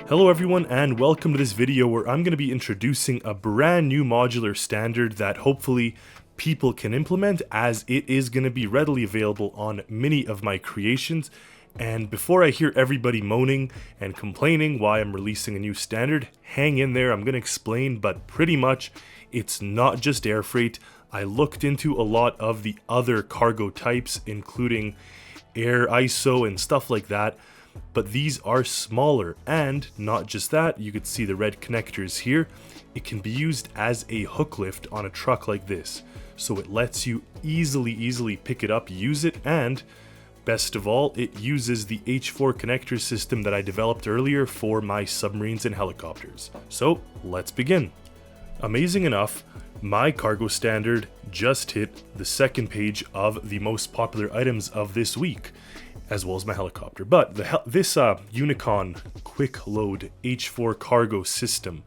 Hello everyone and welcome to this video where I'm going to be introducing a brand new modular standard that hopefully people can implement, as it is going to be readily available on many of my creations. And before I hear everybody moaning and complaining why I'm releasing a new standard, hang in there, I'm going to explain, but pretty much it's not just air freight. I looked into a lot of the other cargo types, including air ISO and stuff like that. But these are smaller, and not just that, you could see the red connectors here. It can be used as a hook lift on a truck like this, so it lets you easily pick it up, use it, and best of all, it uses the H4 connector system that I developed earlier for my submarines and helicopters. So let's begin. Amazing enough, my cargo standard just hit the second page of the most popular items of this week, as well as my helicopter. But this UniCon quick load H4 cargo system,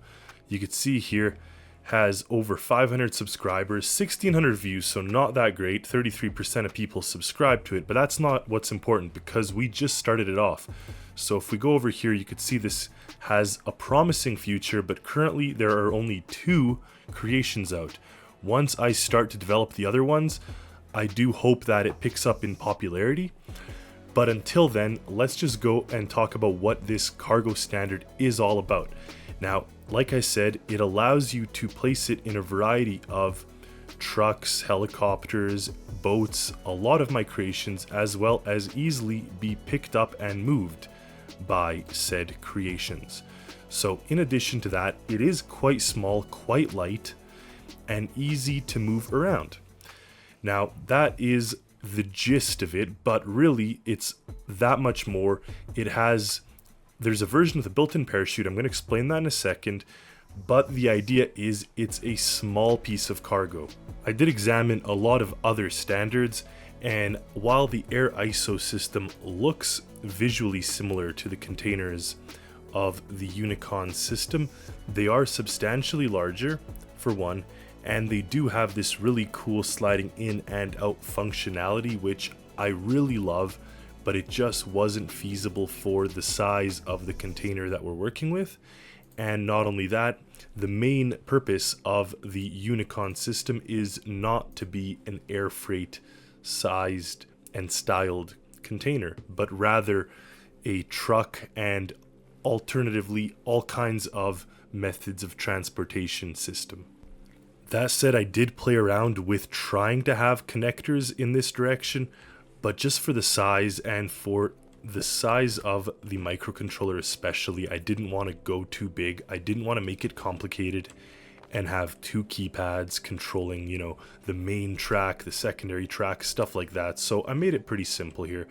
you can see here, has over 500 subscribers, 1600 views, so not that great. 33% of people subscribe to it, but that's not what's important because we just started it off. So if we go over here, you can see this has a promising future, but currently there are only 2 creations out. Once I start to develop the other ones, I do hope that it picks up in popularity. But until then, let's just go and talk about what this cargo standard is all about. Now, like I said, it allows you to place it in a variety of trucks, helicopters, boats, a lot of my creations, as well as easily be picked up and moved by said creations. So in addition to that, it is quite small, quite light, and easy to move around. Now, that is the gist of it, but really it's that much more. There's a version with a built-in parachute. I'm going to explain that in a second, but the idea is it's a small piece of cargo. I did examine a lot of other standards, and while the air ISO system looks visually similar to the containers of the UniCon system, they are substantially larger, for one, and they do have this really cool sliding in and out functionality, which I really love, but it just wasn't feasible for the size of the container that we're working with. And not only that, the main purpose of the UniCon system is not to be an air freight sized and styled container, but rather a truck and alternatively all kinds of methods of transportation system. That said, I did play around with trying to have connectors in this direction, but just for the size and for the size of the microcontroller especially, I didn't want to go too big. I didn't want to make it complicated and have 2 keypads controlling, the main track, the secondary track, stuff like that. So I made it pretty simple here.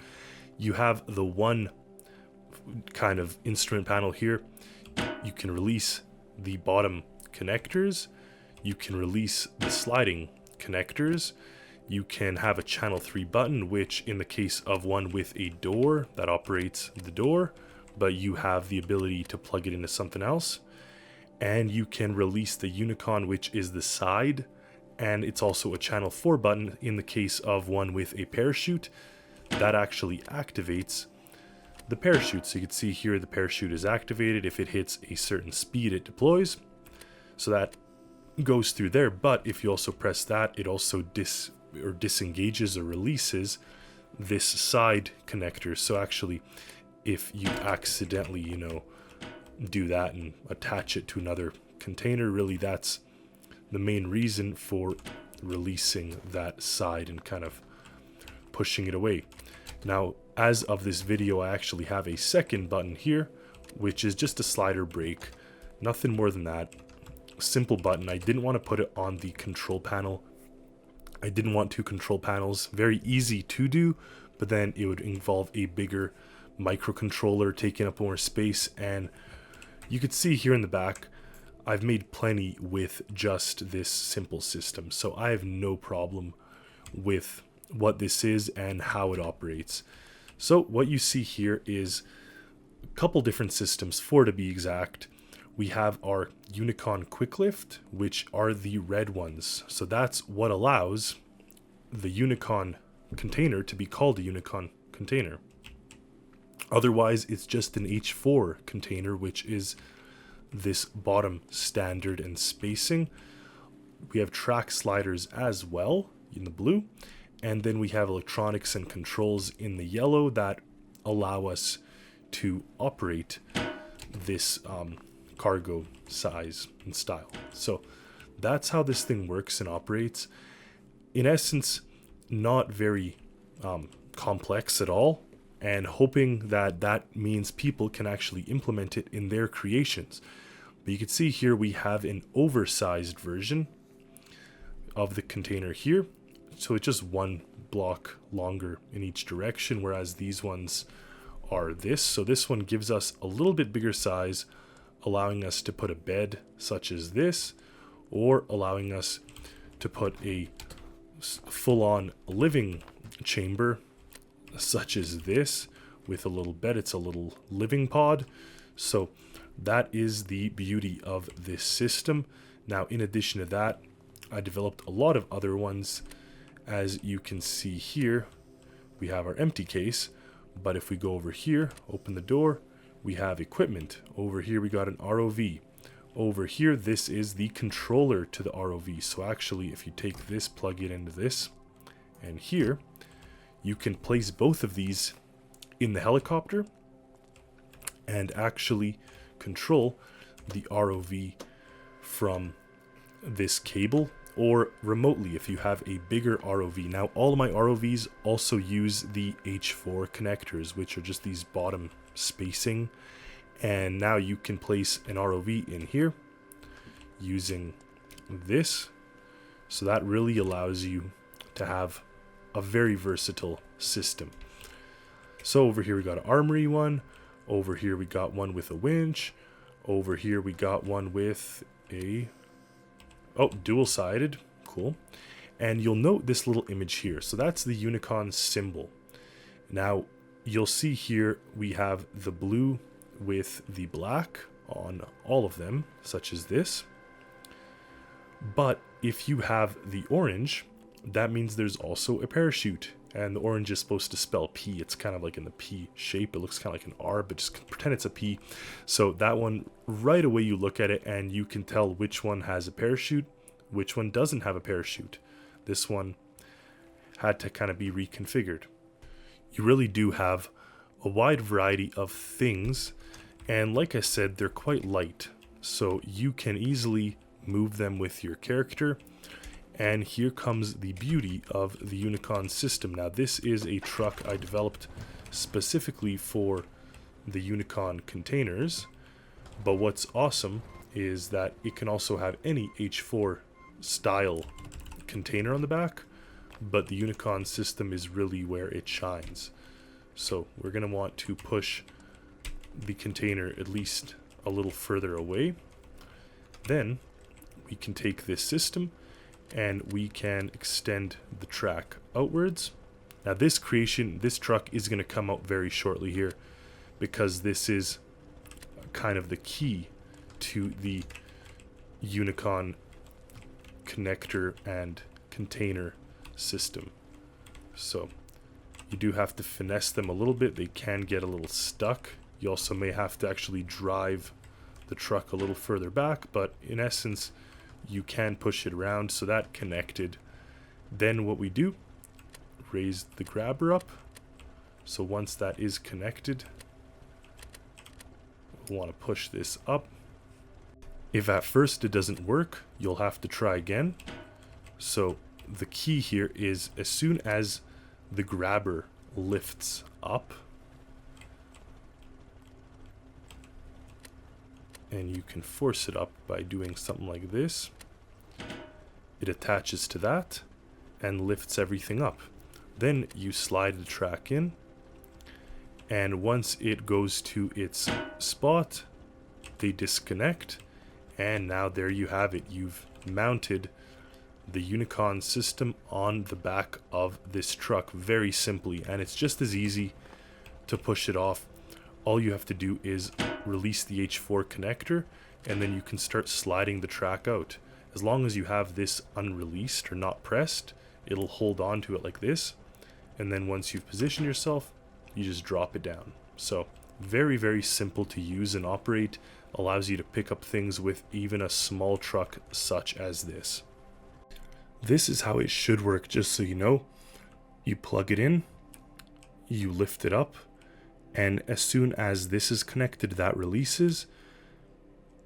You have the one kind of instrument panel here. You can release the bottom connectors. You can release the sliding connectors. You can have a channel 3 button, which in the case of one with a door, that operates the door, but you have the ability to plug it into something else. And you can release the UniCon, which is the side, and it's also a channel 4 button in the case of one with a parachute. That actually activates the parachute. So you can see here the parachute is activated. If it hits a certain speed, it deploys. So that goes through there, but if you also press that, it also disengages or releases this side connector. So actually, if you accidentally, do that and attach it to another container, really that's the main reason for releasing that side and kind of pushing it away. Now, as of this video, I actually have a second button here, which is just a slider brake. Nothing more than that. Simple button. I didn't want to put it on the control panel. I didn't want 2 control panels. Very easy to do, but then it would involve a bigger microcontroller taking up more space. And you could see here in the back, I've made plenty with just this simple system. So I have no problem with what this is and how it operates. So what you see here is a couple different systems, 4 to be exact. We have our UniCon Quick Lift, which are the red ones. So that's what allows the UniCon container to be called a UniCon container. Otherwise, it's just an H4 container, which is this bottom standard and spacing. We have track sliders as well in the blue, and then we have electronics and controls in the yellow that allow us to operate this cargo size and style. So that's how this thing works and operates. In essence, not very complex at all, and hoping that that means people can actually implement it in their creations. But you can see here we have an oversized version of the container here. So it's just one block longer in each direction, whereas these ones are this. So this one gives us a little bit bigger size, allowing us to put a bed such as this, or allowing us to put a full-on living chamber such as this with a little bed. It's a little living pod. So that is the beauty of this system. Now, in addition to that, I developed a lot of other ones. As you can see here, we have our empty case, but if we go over here, open the door, we have equipment. Over here we got an ROV. Over here, this is the controller to the ROV. So actually, if you take this, plug it into this, and here you can place both of these in the helicopter and actually control the ROV from this cable, or remotely if you have a bigger ROV. Now, all of my ROVs also use the H4 connectors, which are just these bottom spacing, and now you can place an ROV in here using this. So that really allows you to have a very versatile system. So over here we got an armory one, over here we got one with a winch, over here we got one with a dual-sided, cool. And you'll note this little image here. So that's the UniCon symbol. Now you'll see here we have the blue with the black on all of them, such as this. But if you have the orange, that means there's also a parachute, and the orange is supposed to spell P. It's kind of like in the P shape. It looks kind of like an R, but just pretend it's a P. So that one, right away you look at it and you can tell which one has a parachute, which one doesn't have a parachute. This one had to kind of be reconfigured. You really do have a wide variety of things, and like I said, they're quite light, so you can easily move them with your character. And here comes the beauty of the UniCon system. Now, this is a truck I developed specifically for the UniCon containers, but what's awesome is that it can also have any H4 style container on the back, but the UniCon system is really where it shines. So we're going to want to push the container at least a little further away. Then we can take this system and we can extend the track outwards. Now this creation, this truck is going to come out very shortly here, because this is kind of the key to the UniCon connector and container system. So you do have to finesse them a little bit. They can get a little stuck. You also may have to actually drive the truck a little further back, but in essence you can push it around. So that connected. Then what we do, raise the grabber up. So once that is connected, we'll want to push this up. If at first it doesn't work, you'll have to try again. So the key here is, as soon as the grabber lifts up, and you can force it up by doing something like this, it attaches to that and lifts everything up. Then you slide the track in, and once it goes to its spot, they disconnect, and now there you have it. You've mounted the UniCon system on the back of this truck very simply, and it's just as easy to push it off. All you have to do is release the H4 connector, and then you can start sliding the track out. As long as you have this unreleased or not pressed, it'll hold on to it like this, and then once you've positioned yourself, you just drop it down. So very, very simple to use and operate, allows you to pick up things with even a small truck such as this. This is how it should work, just so you know. You plug it in, you lift it up, and as soon as this is connected, that releases.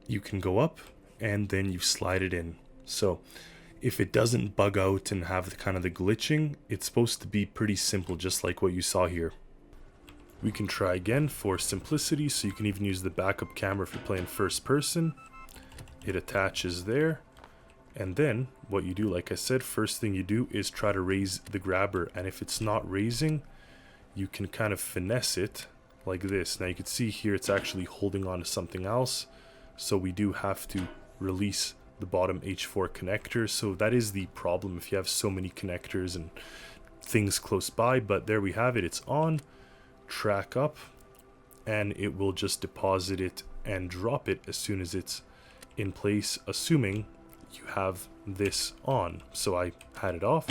You can go up and then you slide it in. So if it doesn't bug out and have the kind of the glitching, it's supposed to be pretty simple, just like what you saw here. We can try again for simplicity, so you can even use the backup camera if you're playing first person. It attaches there, and then what you do, like I said, first thing you do is try to raise the grabber, and if it's not raising, you can kind of finesse it like this. Now you can see here it's actually holding on to something else, so we do have to release the bottom H4 connector. So that is the problem if you have so many connectors and things close by, but there we have it. It's on. Track up, and it will just deposit it and drop it as soon as it's in place, assuming you have this on. So I had it off.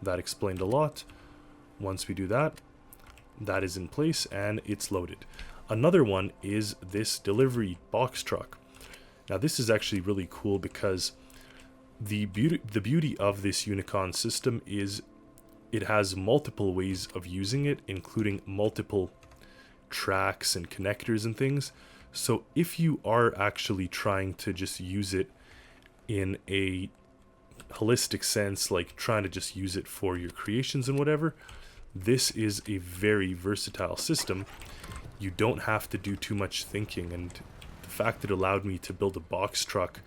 That explained a lot. Once we do that, that is in place and it's loaded. Another one is this delivery box truck. Now this is actually really cool because the beauty of this UniCon system is it has multiple ways of using it, including multiple tracks and connectors and things. So if you are actually trying to just use it in a holistic sense, like trying to just use it for your creations and whatever, this is a very versatile system. You don't have to do too much thinking, and the fact it allowed me to build a box truck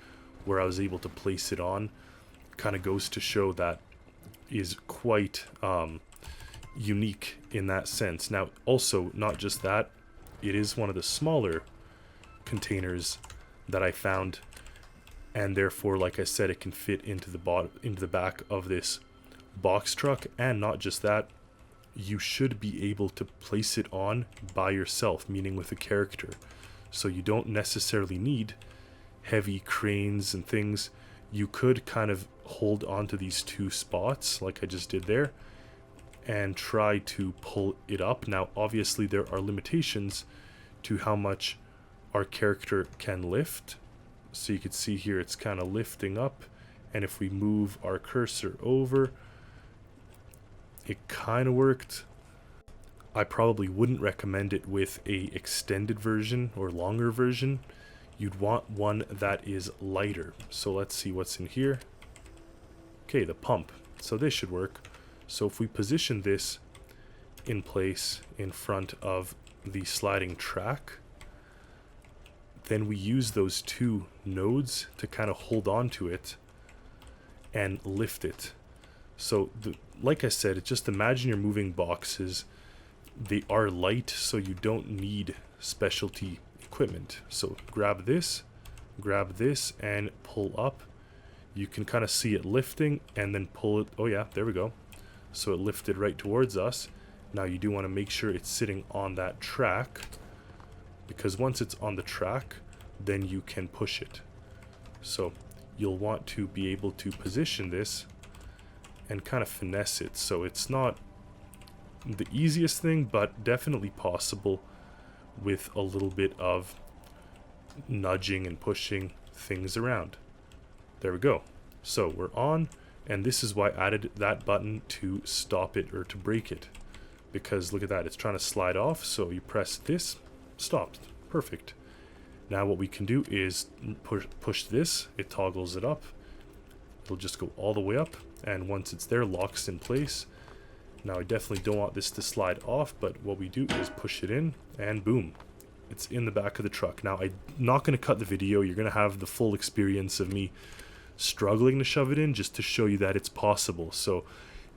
where I was able to place it on kind of goes to show that is quite unique in that sense. Now also, not just that, it is one of the smaller containers that I found, and therefore, like I said, it can fit into the back of this box truck. And not just that, you should be able to place it on by yourself, meaning with a character, so you don't necessarily need heavy cranes and things. You could kind of hold onto these two spots like I just did there and try to pull it up. Now obviously there are limitations to how much our character can lift, so you can see here it's kind of lifting up, and if we move our cursor over, it kind of worked. I probably wouldn't recommend it with a extended version or longer version. You'd want one that is lighter. So let's see what's in here. Okay, the pump. So this should work. So if we position this in place in front of the sliding track, then we use those two nodes to kind of hold on to it and lift it. So like I said, just imagine you're moving boxes. They are light, so you don't need specialty equipment. So grab this, and pull up. You can kind of see it lifting and then pull it. Oh yeah, there we go. So it lifted right towards us. Now you do want to make sure it's sitting on that track, because once it's on the track, then you can push it. So you'll want to be able to position this and kind of finesse it. So it's not the easiest thing, but definitely possible with a little bit of nudging and pushing things around. There we go. So we're on, and this is why I added that button to stop it or to break it, because look at that, it's trying to slide off. So you press this, stopped. Perfect. Now what we can do is push this, it toggles it up. It'll just go all the way up, and once it's there, locks in place. Now I definitely don't want this to slide off, but what we do is push it in, and boom, it's in the back of the truck. Now I'm not going to cut the video. You're going to have the full experience of me struggling to shove it in, just to show you that it's possible. So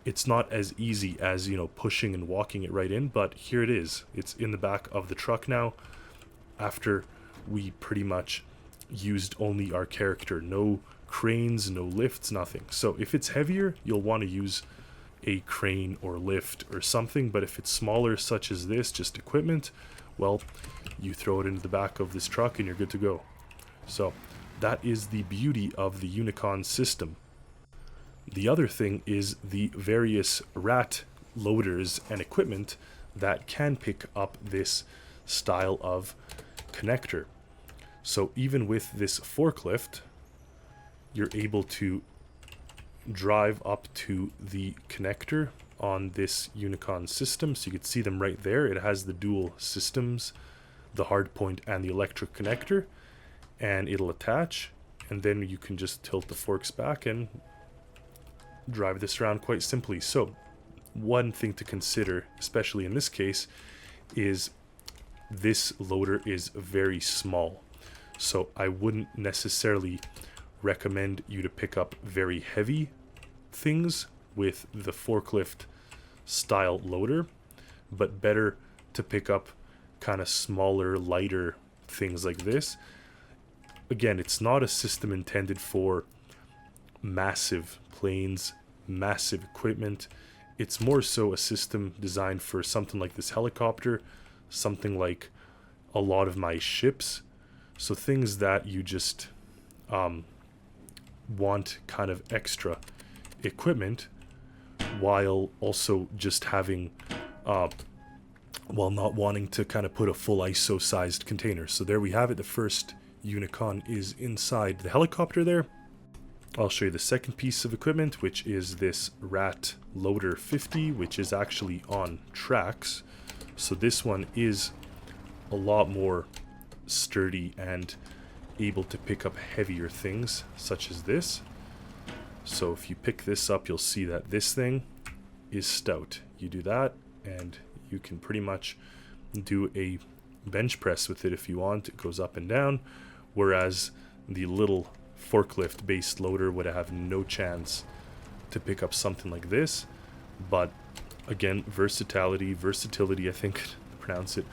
it's not as easy as, you know, pushing and walking it right in, but here it is. It's in the back of the truck now, after we pretty much used only our character. No cranes, no lifts, nothing. So if it's heavier, you'll want to use a crane or lift or something, but if it's smaller, such as this, just equipment, well, you throw it into the back of this truck and you're good to go. So that is the beauty of the UniCon system. The other thing is the various rat loaders and equipment that can pick up this style of connector. So even with this forklift, you're able to drive up to the connector on this UniCon system. So you can see them right there. It has the dual systems, the hard point and the electric connector, and it'll attach, and then you can just tilt the forks back and drive this around quite simply. So one thing to consider, especially in this case, is this loader is very small. So I wouldn't necessarily recommend you to pick up very heavy things with the forklift style loader, but better to pick up kind of smaller, lighter things like this. Again, it's not a system intended for massive planes, massive equipment. It's more so a system designed for something like this helicopter, something like a lot of my ships. So things that you just want kind of extra equipment while also just having while not wanting to kind of put a full ISO sized container. So there we have it. The first UniCon is inside the helicopter there. I'll show you the second piece of equipment, which is this Rat Loader 50, which is actually on tracks. So this one is a lot more sturdy and able to pick up heavier things such as this. So if you pick this up, you'll see that this thing is stout. You do that and you can pretty much do a bench press with it if you want. It goes up and down, whereas the little forklift based loader would have no chance to pick up something like this. But again, versatility, I think to pronounce it,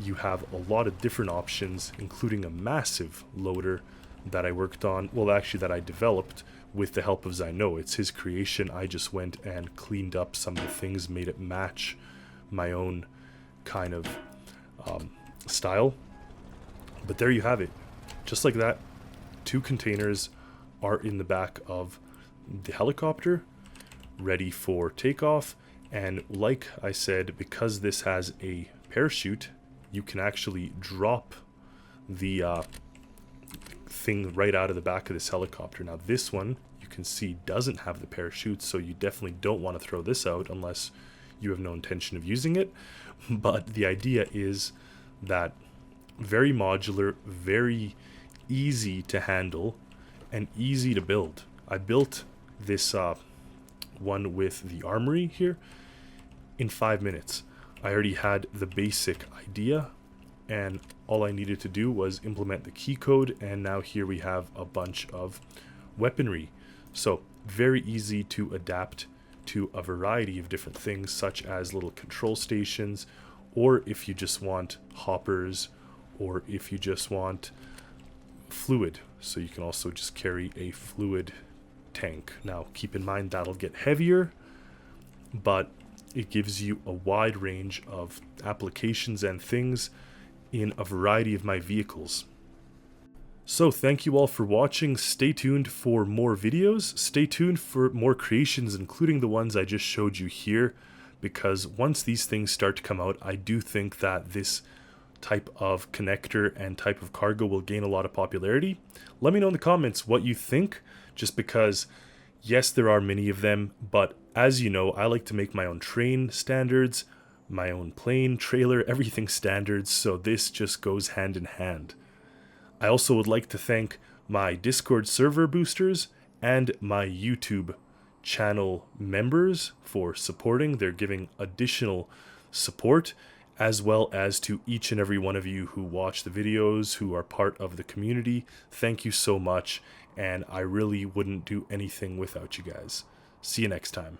you have a lot of different options, including a massive loader that I worked on, well actually that I developed with the help of Zyno. It's his creation. I just went and cleaned up some of the things, made it match my own kind of style. But there you have it. Just like that, 2 containers are in the back of the helicopter, ready for takeoff. And like I said, because this has a parachute, you can actually drop the thing right out of the back of this helicopter. Now this one, you can see, doesn't have the parachute, so you definitely don't want to throw this out unless you have no intention of using it. But the idea is that very modular, very easy to handle, and easy to build. I built this one with the armory here in 5 minutes. I already had the basic idea, and all I needed to do was implement the key code, and now here we have a bunch of weaponry. So very easy to adapt to a variety of different things, such as little control stations, or if you just want hoppers, or if you just want fluid. So you can also just carry a fluid tank. Now keep in mind that'll get heavier, but it gives you a wide range of applications and things in a variety of my vehicles. So thank you all for watching. Stay tuned for more videos. Stay tuned for more creations, including the ones I just showed you here, because once these things start to come out, I do think that this type of connector and type of cargo will gain a lot of popularity. Let me know in the comments what you think, just because yes, there are many of them, but as you know, I like to make my own train standards, my own plane, trailer, everything standards, so this just goes hand in hand. I also would like to thank my Discord server boosters and my YouTube channel members for supporting. They're giving additional support, as well as to each and every one of you who watch the videos, who are part of the community. Thank you so much, and I really wouldn't do anything without you guys. See you next time.